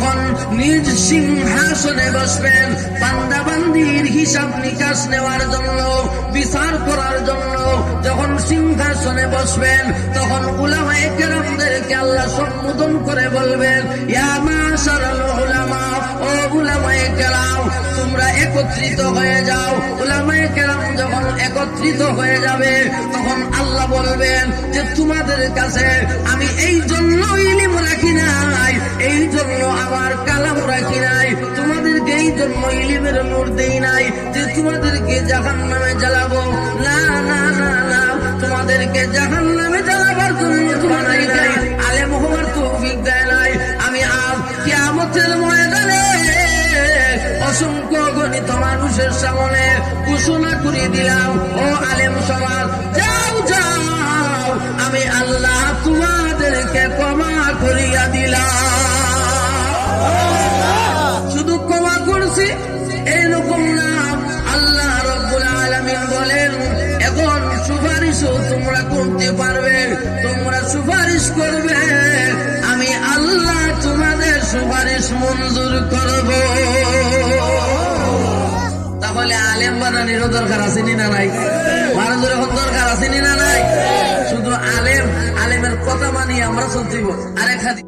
যখন নিজ সিংহাসনে বসবেন বান্দা বান্দির হিসাব নিকাশ নেওয়ার জন্য, বিচার করার জন্য যখন সিংহাসনে বসবেন, তখন উলামায়ে কেরামদেরকে আল্লাহ সম্বোধন করে বলবেন, ইয়া মাশারাল উলামা, ও উলামায়ে কেরাম তোমরা একত্রিত হয়ে যাও। উলামায়ে কেরাম যখন একত্রিত হয়ে যাবে, তখন আল্লাহ বলবেন যে তোমাদের কাছে আমি এই জন্য ইলম রাখি নাই, এই জন্য আমার কালাম রাখি নাই, তোমাদেরকে এই জন্য ইলমের নূর দেই নাই যে তোমাদেরকে জাহান্নামে জ্বালাবো। না না না না, তোমাদেরকে জাহান্নামে জ্বালাবার জন্য বানাই নাই, আলেম হওয়ার তৌফিক দেয় নাই। আমি আজ কিয়ামতের ময়দানে অসংখ্য গণিত মানুষের সামনে ঘোষণা করে দিলাম, ও আলেম সমাজ যাও যাও, আমি আল্লাহ তোমাদেরকে ক্ষমা করিয়া দিলাম। শুধু ক্ষমা করছি এরকম না, আল্লাহ রাব্বুল আলামিন বলেন এখন সুপারিশও তোমরা করতে পারবে, তোমরা সুপারিশ করবে, আমি আল্লাহ তোমাদের সুপারিশ মঞ্জুর করব। তাহলে আলেম বানানিরও দরকার আছে না নাই? মানুষের এখন দরকার আছে না নাই? শুধু আলেমের কথা মানিয়ে আমরা চলতে আরেক হাদিস